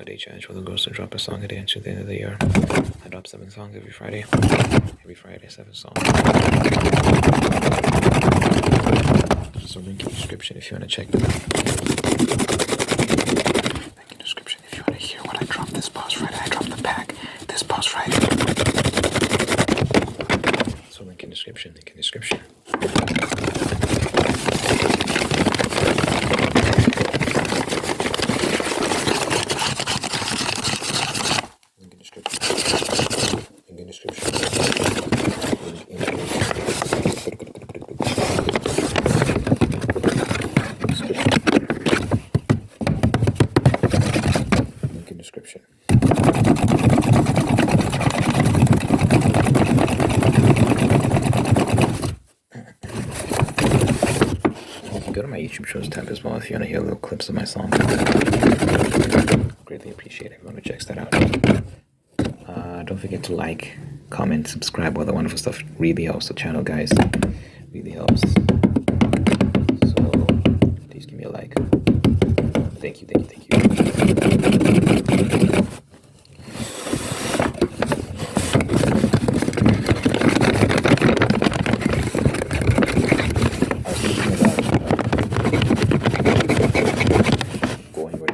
holiday challenge where the girls to drop a song at the end to the end of the year. I drop 7 songs every Friday. Every Friday, 7 songs. So link in the description if you want to check them out. Link in the description if you want to hear what I dropped this past Friday. I dropped the pack this past Friday. So link in the description, link in the description. Go to my YouTube shows tab as well if you want to hear little clips of my songs. Greatly appreciate everyone who checks that out. Don't forget to like, comment, subscribe, all the wonderful stuff. Really helps the channel, guys. Really helps. So please give me a like. Thank you, thank you, thank you.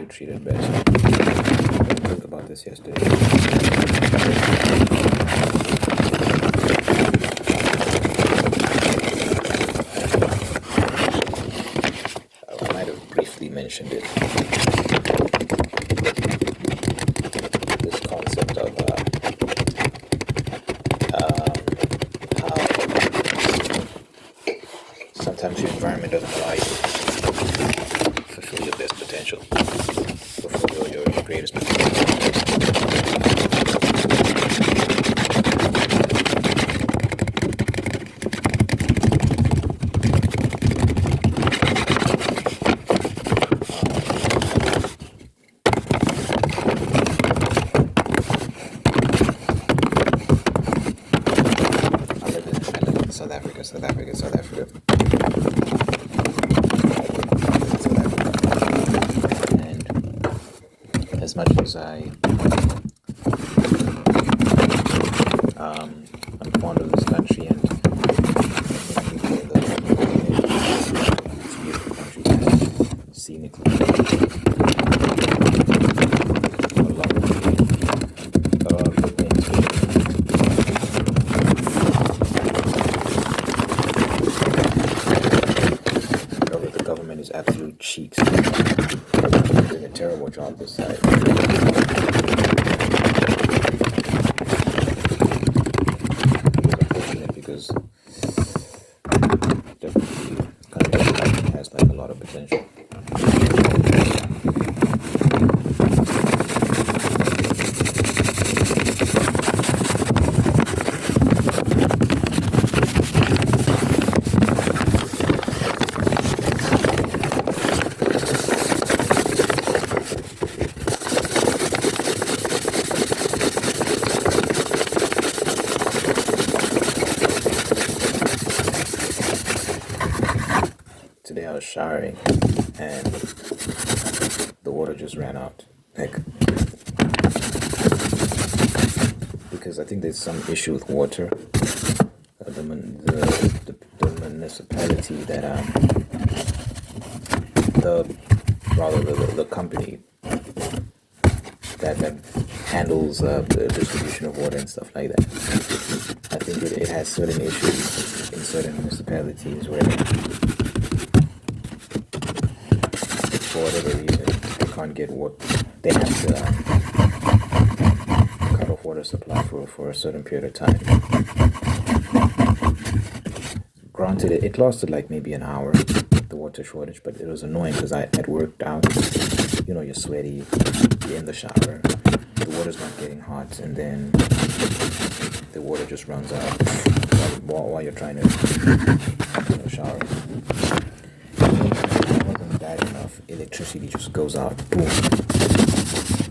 Treated best. I talked about this yesterday. I might have briefly mentioned it. This concept of how sometimes your environment doesn't allow you to fulfill your best potential. Your greatest potential. I live in South Africa. As much as I'm fond of this country and it's a beautiful country, scenically. A lot of good things. The government is absolute cheeks. Doing a terrible job this side. Because definitely country has like a lot of potential. Today I was showering and the water just ran out. Like, because I think there's some issue with water. The municipality that the company that handles the distribution of water and stuff like that. I think it has certain issues in certain municipalities where, for whatever reason, they can't get water. They have to cut off water supply for a certain period of time. Granted, it lasted like maybe an hour, the water shortage, but it was annoying because I had worked out. You know, you're sweaty, you're in the shower, the water's not getting hot, and then the water just runs out while you're trying to shower. It wasn't bad enough. Electricity just goes out, boom.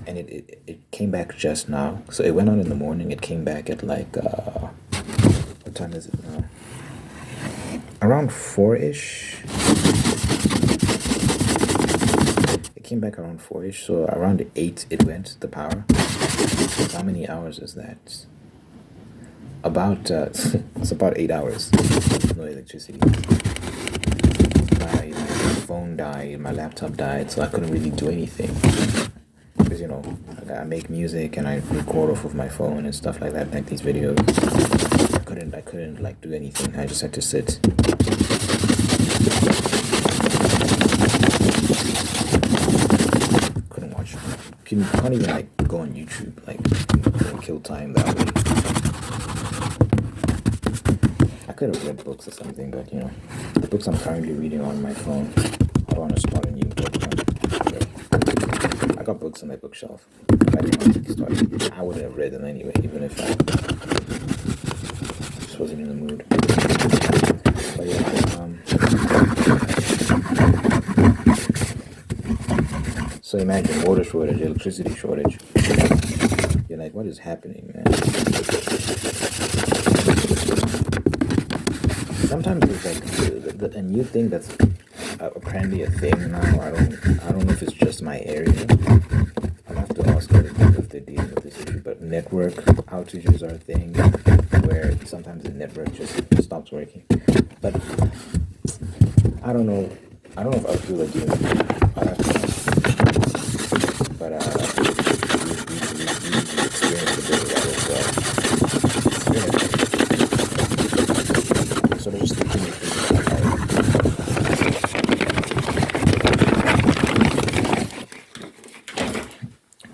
And it came back just now. So it went on in the morning. It came back at like, what time is it now? Around 4-ish. came back around 4-ish, so around 8 it went, the power. How many hours is that? About, it's about 8 hours. No electricity. My phone died, my laptop died, so I couldn't really do anything. Because, you know, I make music and I record off of my phone and stuff like that, like these videos. I couldn't like do anything. I just had to sit. Couldn't watch. Can't even like go on YouTube, like kill time that way. I could have read books or something, but you know, the books I'm currently reading on my phone. I don't want to start a new book. I got books on my bookshelf. If I didn't want to start, I wouldn't have read them anyway, even if I just wasn't in the mood. But yeah, so imagine water shortage, electricity shortage. You're like, what is happening, man? Sometimes it's like a new thing that's apparently a thing now. I don't know if it's just my area. I'll have to ask other people if they're dealing with this issue. But network outages are a thing where sometimes the network just stops working. But I don't know. I don't know if other people are dealing with it. I'll have to ask. But we experienced a bit of that as well. Yeah. So there's just thinking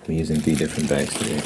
I'm using 3 different bags today.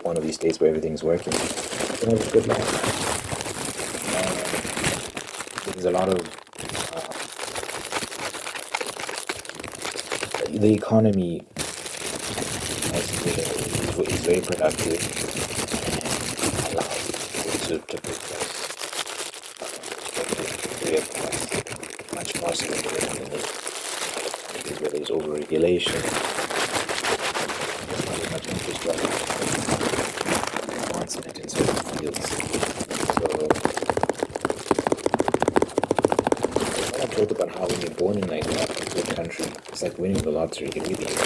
One of these days where everything's working. You know, it's good life. There's a lot of the economy is very productive and allows people to progress. We have much more stability than this, where there's over-regulation. There's not as much infrastructure. In certain fields. So when I talked about how when you're born in like a good country, it's like winning the lottery. It really is.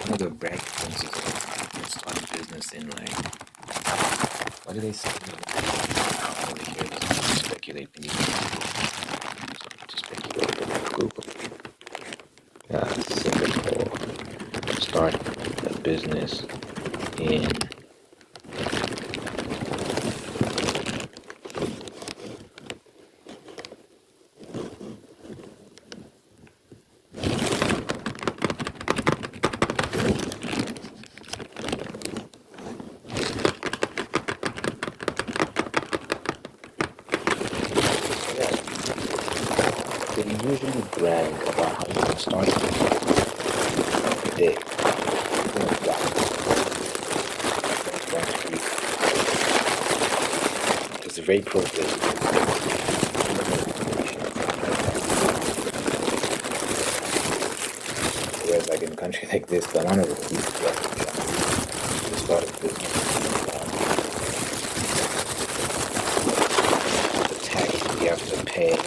One of the bragging things is like start a business in like, what do they say? I don't really hear this. Speculate when you Google. Singapore. Start a business in they usually brag about how you can start every day. It's very pro-business. Whereas like in a country like this, the amount of people to start a business, the tax you have to pay.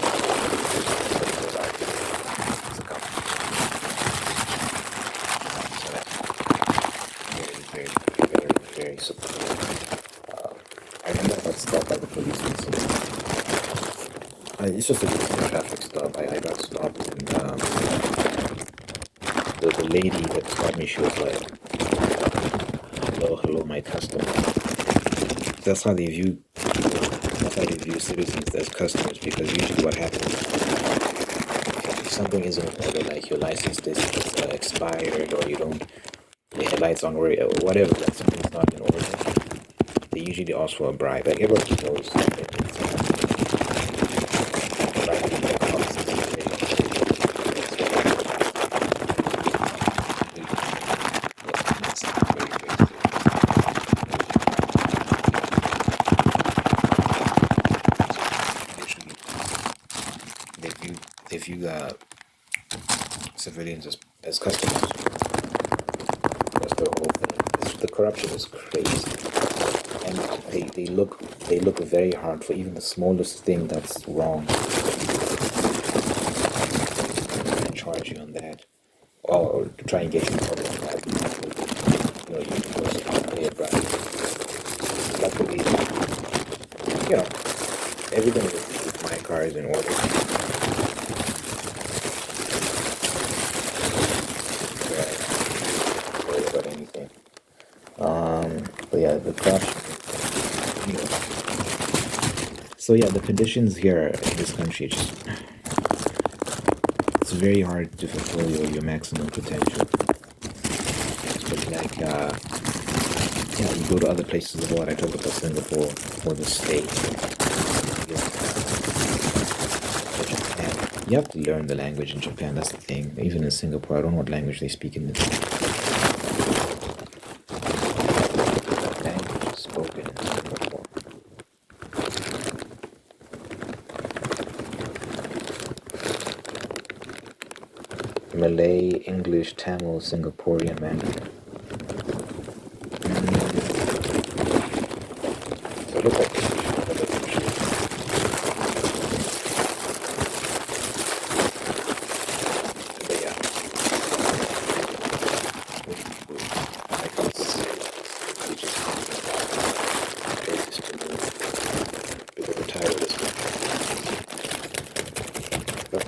Very supportive. I remember I got stopped by the police recently. It's just a routine traffic stop. I got stopped and the lady that stopped me, she was like, hello, my customer. That's how they view people. That's how they view citizens as customers. Because usually, what happens if something isn't in order, like your license is expired, or you don't, the headlights on, or whatever, like something's not in order, they usually ask for a bribe. Like everybody knows that they view civilians as customers. That's their whole thing. The corruption is crazy, and they look very hard for even the smallest thing that's wrong, and charge you on that, or to try and get you in trouble on that. You supposed to pay a bribe. Luckily, everything with my car is in order. About anything. But yeah, the corruption. So yeah, the conditions here in this country, it's very hard to fulfill your maximum potential. But like, you go to other places of the world. I talked about Singapore or the States. You have to learn the language in Japan. That's the thing. Even in Singapore, I don't know what language they speak in the language spoken in Singapore. Malay, English, Tamil, Singaporean, Mandarin. So look like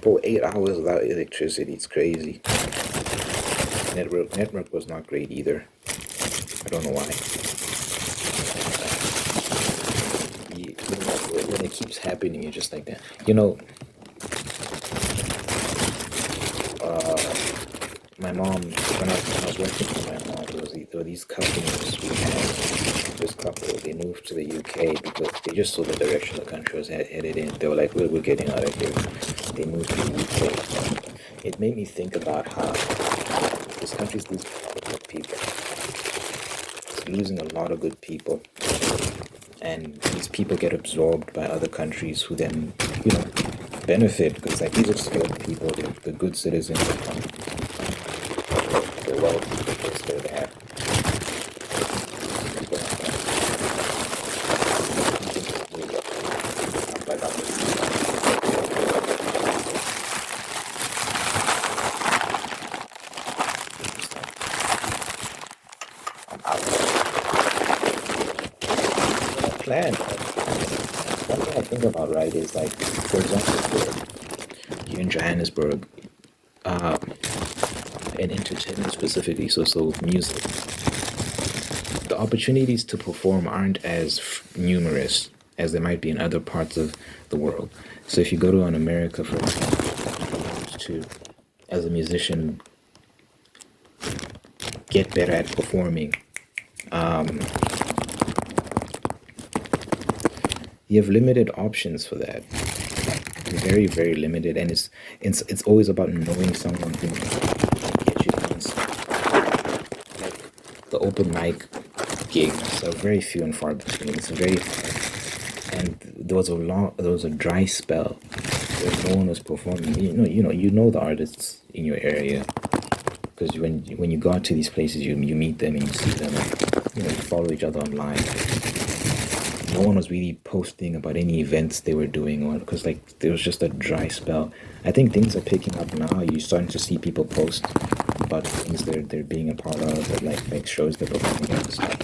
for 8 hours without electricity. It's crazy. Network was not great either. I don't know why. When it keeps happening, you're just like that. My mom, when I was working for my mom, there were these customers who had this couple. They moved to the UK because they just saw the direction the country was headed in. They were like, we're getting out of here. They moved to the UK. It made me think about how this country's losing a lot of good people. It's losing a lot of good people. And these people get absorbed by other countries who then, benefit, because like these are skilled people, they're good citizens, they're wealthy, they're there. Plan. One thing I think about, right, is like, for example, here in Johannesburg, in entertainment specifically, so music, the opportunities to perform aren't as numerous as they might be in other parts of the world. So if you go to America, for example, to, as a musician, get better at performing, you have limited options for that. Very, very limited, and it's always about knowing someone who can get you on. Like the open mic gigs are very few and far between. It's very, and there was a dry spell where no one was performing. You know the artists in your area, because when you go out to these places, you meet them and you see them, and you follow each other online. No one was really posting about any events they were doing, or because like there was just a dry spell. I think things are picking up now. You're starting to see people post about things they're being a part of, or like shows they're performing at and stuff.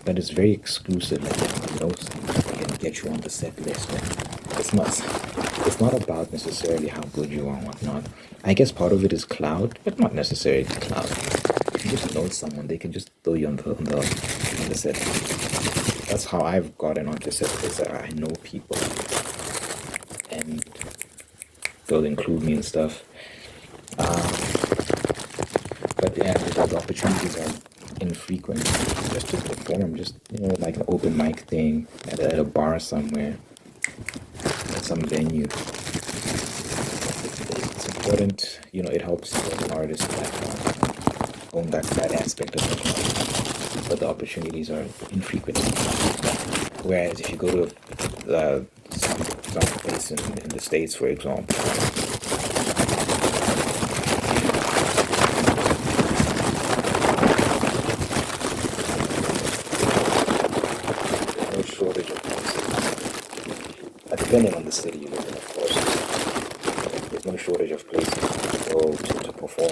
But it's very exclusive. Like those can get you on the set list. And it's not about necessarily how good you are and whatnot. I guess part of it is clout, but not necessarily clout. you just know someone, they can just throw you on the set. That's how I've gotten onto set, because I know people and they'll include me and stuff. But yeah, the opportunities are infrequent just to perform, just like an open mic thing at a bar somewhere, at some venue. It's important, it helps an artist that own that aspect of the club, but the opportunities are infrequent. Whereas if you go to some place in the States, for example, there's no shortage of places. Depending on the city you live in, of course, there's no shortage of places to go to perform,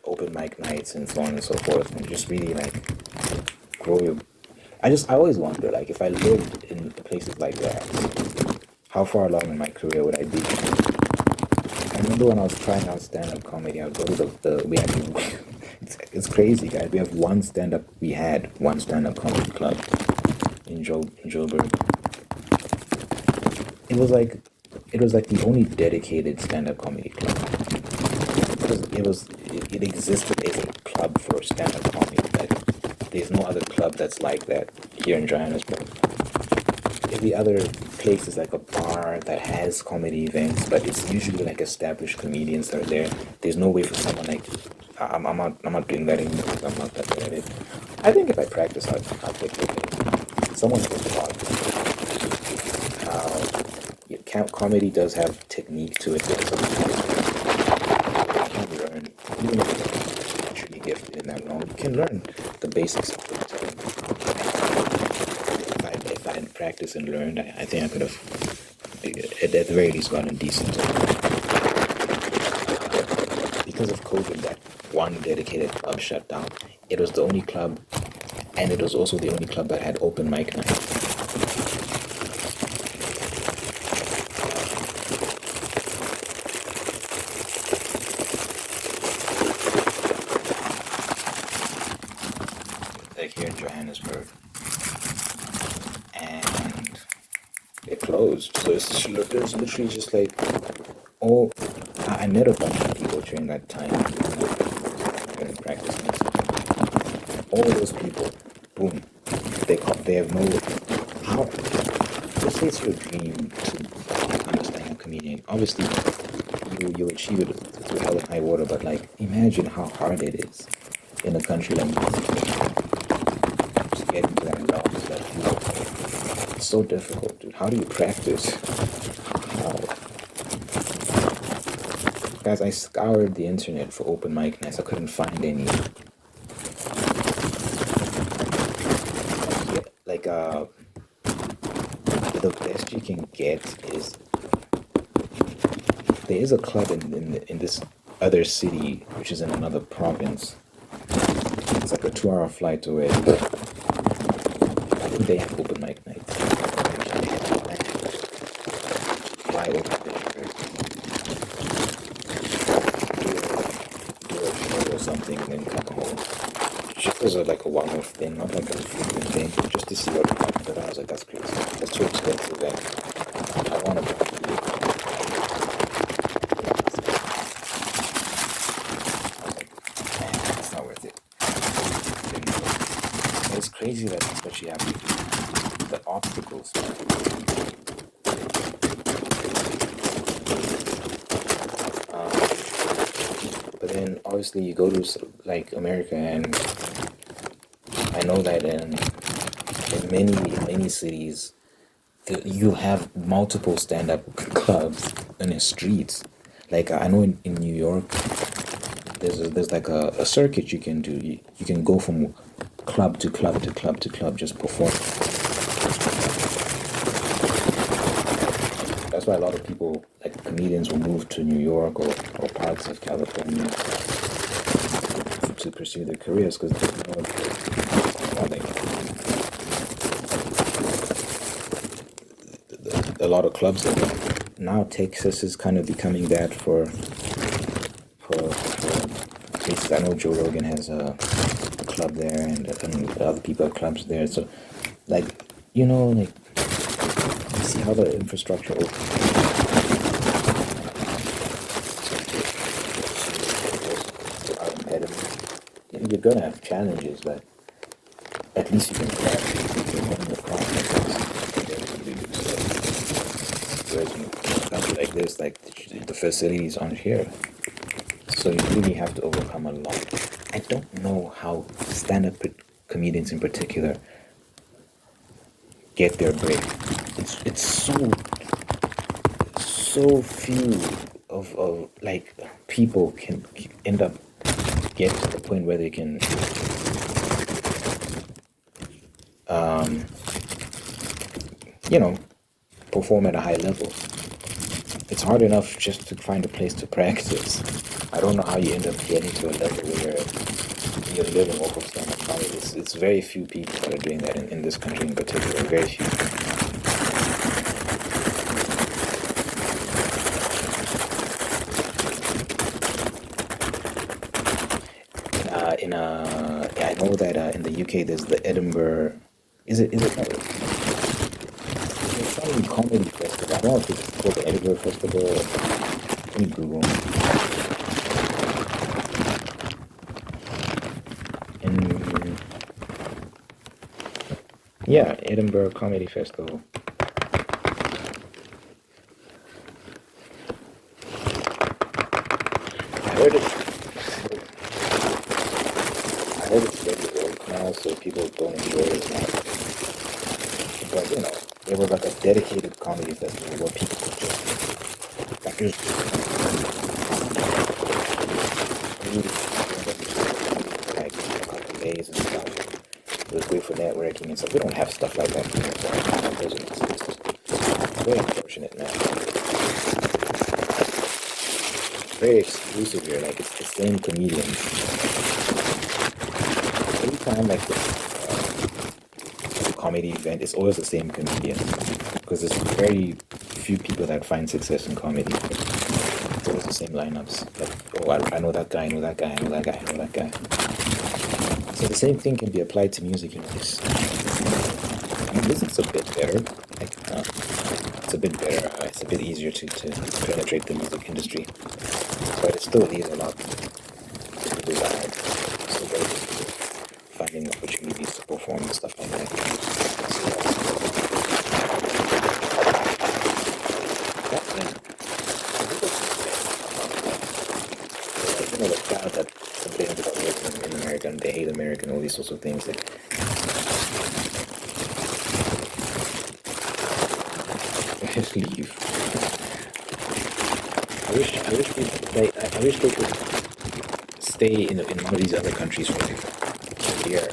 open mic nights and so on and so forth, and just really like grow your. I always wonder, like, if I lived in places like that, how far along in my career would I be? I remember when I was trying out stand-up comedy, I would go to we had it's crazy, guys. We had one stand-up comedy club in Joburg. It was like the only dedicated stand-up comedy club. It existed as a club for stand-up comedy. Like, there's no other club that's like that here in Johannesburg. Every other place is like a bar that has comedy events, but it's usually like established comedians that are there. There's no way for someone like I'm not doing that anymore because I'm not that good at it. I think if I practice, I'll get good at it. Someone has taught how comedy does have technique to it. That you can learn, even if you're naturally gifted in that realm. You can learn the basics of storytelling. If I had practiced and learned, I think I could have, at the very least, gotten decent. Because of COVID, that one dedicated club shut down. It was the only club, and it was also the only club that had open mic night. Like here in Johannesburg, and it closed. So there's literally just like, oh, I met a bunch of people during that time during practice. All those people, boom, they have no how. Let's say it's your dream to understand a comedian. Obviously, you achieve it through hell and high water, but like, imagine how hard it is in a country like this. Get into that realm is like, it's so difficult, dude. How do you practice? How? Guys, I scoured the internet for open mic nights. I couldn't find any. Like, the best you can get is there is a club in this other city, which is in another province. It's like a 2-hour flight away. I think they have open mic nights. Fly over there, do a show or something, and then come home. Just as like a one-off thing, not like a frequent thing, just to see what happens. But I was like, that's crazy. That's too expensive. And I want to go. Man, it's not worth it. It's crazy that you have the obstacles. But then obviously you go to like America, and I know that in many cities you have multiple stand-up clubs in the streets. Like, I know in New York there's like a circuit you can do. You can go from club to club to club to club, just perform. That's why a lot of people, like comedians, will move to New York or parts of California to pursue their careers, because a lot of clubs now. Texas is kind of becoming that for places. I know Joe Rogan has a club there, and other people have clubs there. So, like, like, you see how the infrastructure are impediments. You're gonna have challenges, but at least you can grab the whereas in a country like this, like the facilities aren't here. So you really have to overcome a lot. I don't know how stand-up comedians in particular get their break. It's so few of like people can end up getting to the point where they can you know perform at a high level. It's hard enough just to find a place to practice. I don't know how you end up getting to a level where you're living off of stand-up comedy. It's very few people that are doing that in this country in particular. Very few. Yeah, I know that in the UK there's the Edinburgh. Is it like there's some comedy festival? I don't know if it's called the Edinburgh Festival. Let me Google. And yeah, Edinburgh Comedy Festival. I heard it. I heard it's very old now, so people don't enjoy it as much. But it was like a dedicated comedy festival where people could just like just like a couple of days and stuff. It was great for networking and stuff. We don't have stuff like that here, so it's very unfortunate now. Very exclusive here. Like it's the same comedians. Every time like a comedy event, it's always the same comedian because there's very few people that find success in comedy. It's always the same lineups. Like, oh, I know that guy, I know that guy, I know that guy, I know that guy. So the same thing can be applied to music. Music's a bit better. Like, it's a bit better. It's a bit easier to penetrate the music industry, but it still leaves a lot to be desired. Still very difficult finding opportunities to perform and stuff like that. The crowd that complains about living in America and they hate America and all these sorts of things. Like, just leave. I wish they could stay in one of these other countries for like a year.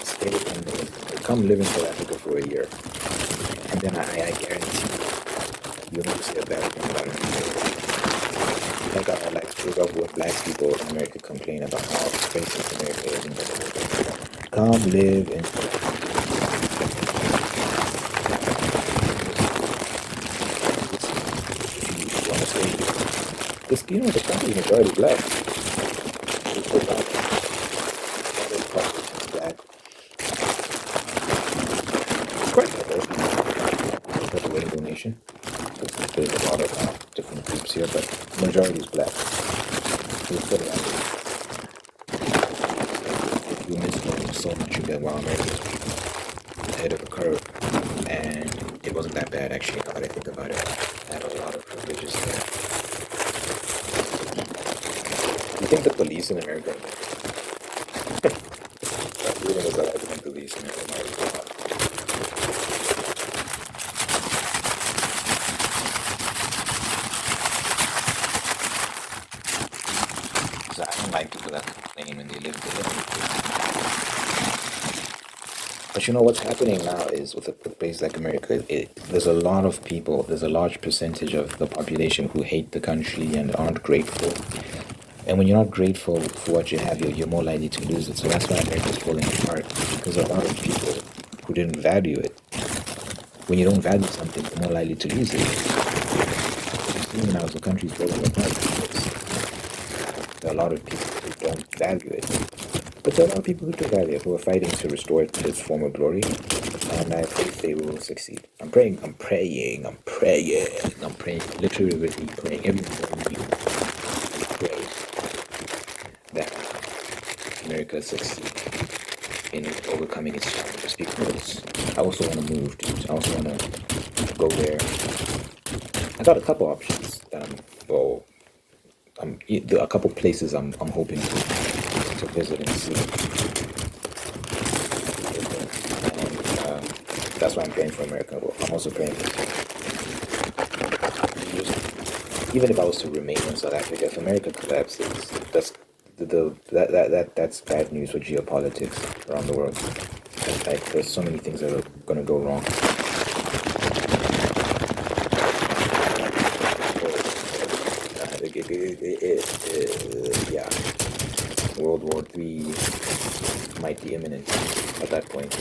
Stay and come live in South Africa for a year, and then I guarantee you'll never say a bad thing about it. Like I like to up with black people in America complain about how racist America is and blah, blah, blah. Come live in this, the country is majority black. It's black. It's quite diverse. It's like a rainbow nation. There's a lot of different groups here, but majority is black. So it's pretty obvious. If you miss so much, you get while America's ahead of the curve, and it wasn't that bad actually. Now that I think about it, I had a lot of privileges there. You think the police in America? Everyone was alive in the police in America. I don't like people that complain when they live there. But what's happening now is with a place like America, there's a lot of people, there's a large percentage of the population who hate the country and aren't grateful. And when you're not grateful for what you have, you're more likely to lose it. So that's why America's falling apart, because a lot of people who didn't value it. When you don't value something, you're more likely to lose it. Even now, the country's falling apart. There are a lot of people who don't value it. But there are a lot of people who do value it, who are fighting to restore it to its former glory. And I think they will succeed. I'm praying, literally praying every morning. Pray that America succeed in overcoming its challenges, because I also want to move, dude. I also want to go there. I got a couple options that there are a couple places I'm hoping to visit and see. And that's why I'm praying for America. Well, I'm also praying even if I was to remain in South Africa, if America collapses, that's bad news for geopolitics around the world. Like, there's so many things that are gonna go wrong. Yeah, World War III might be imminent at that point.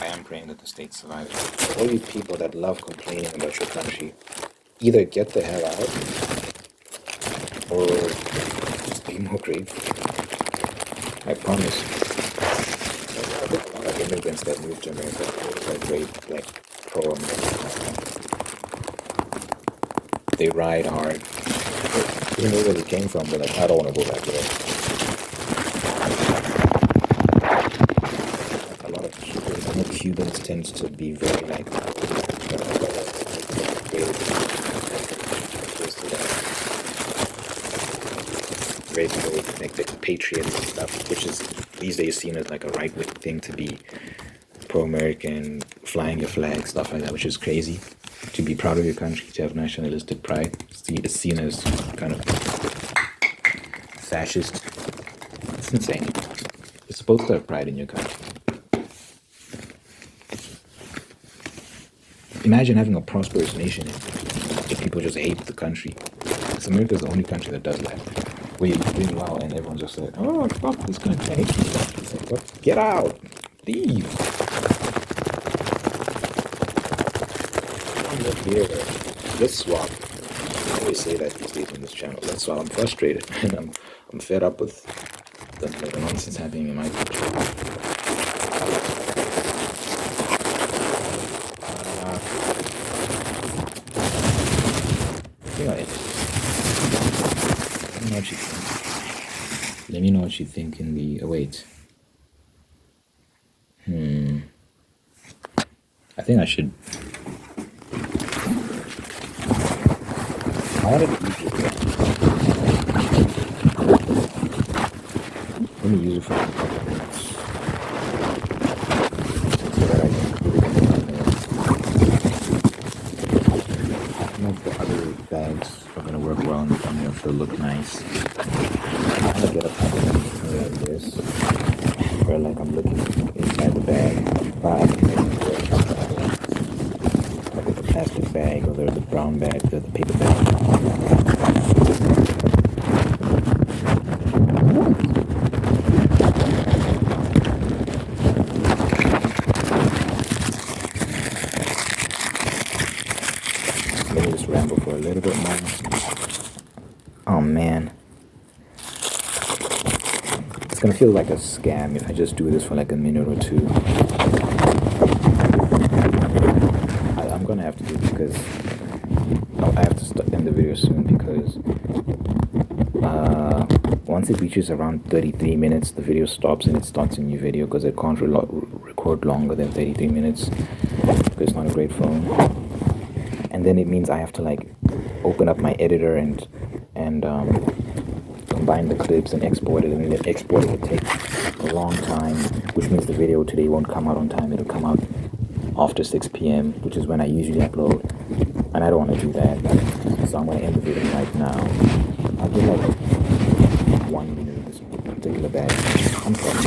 I am praying that the state survives. All you people that love complaining about your country, either get the hell out or just be more grateful. I promise. There are a lot of immigrants that moved to America are great, like pro-American. They ride hard. They know where they came from, but like, I don't want to go back there. A lot of Cubans, I know Cubans tend to be very like very like the patriots and stuff, which is these days seen as like a right-wing thing to be pro-American, flying your flag, stuff like that, which is crazy. To be proud of your country, to have nationalistic pride, it's seen as kind of fascist. It's insane. You're supposed to have pride in your country. Imagine having a prosperous nation if people just hate the country. Because America is the only country that does that. Where you're doing well and everyone's just like, oh, fuck this country, I hate this country. It's like, what? Get out! Leave! Come look here. Let's swap. I always say that these days on this channel. Let's swap. I'm frustrated and I'm fed up with the nonsense happening in my country. Let me know what you think in the wait. I think I should. I wanted to use it. Let me use it for a couple of minutes. So that I can put it in the thumbnails. I think the other bags are gonna work well in the thumbnail. They'll look nice. I'm gonna get a thumbnail like this, where like I'm looking inside the bag, but the plastic bag or the brown bag, the paper bag. Let me just ramble for a little bit more. Oh man. It's gonna feel like a scam if I just do this for like a minute or two. I'm gonna have to do it because I have to end the video soon, because once it reaches around 33 minutes, the video stops and it starts a new video, because it can't record longer than 33 minutes because it's not a great phone. And then it means I have to like open up my editor and combine the clips and export it, and then exporting it takes a long time, which means the video today won't come out on time. It'll come out after 6 p.m., which is when I usually upload, and I don't want to do that. So I'm going to end the video right now. I'll give like 1 minute of this particular bag. I'm sorry.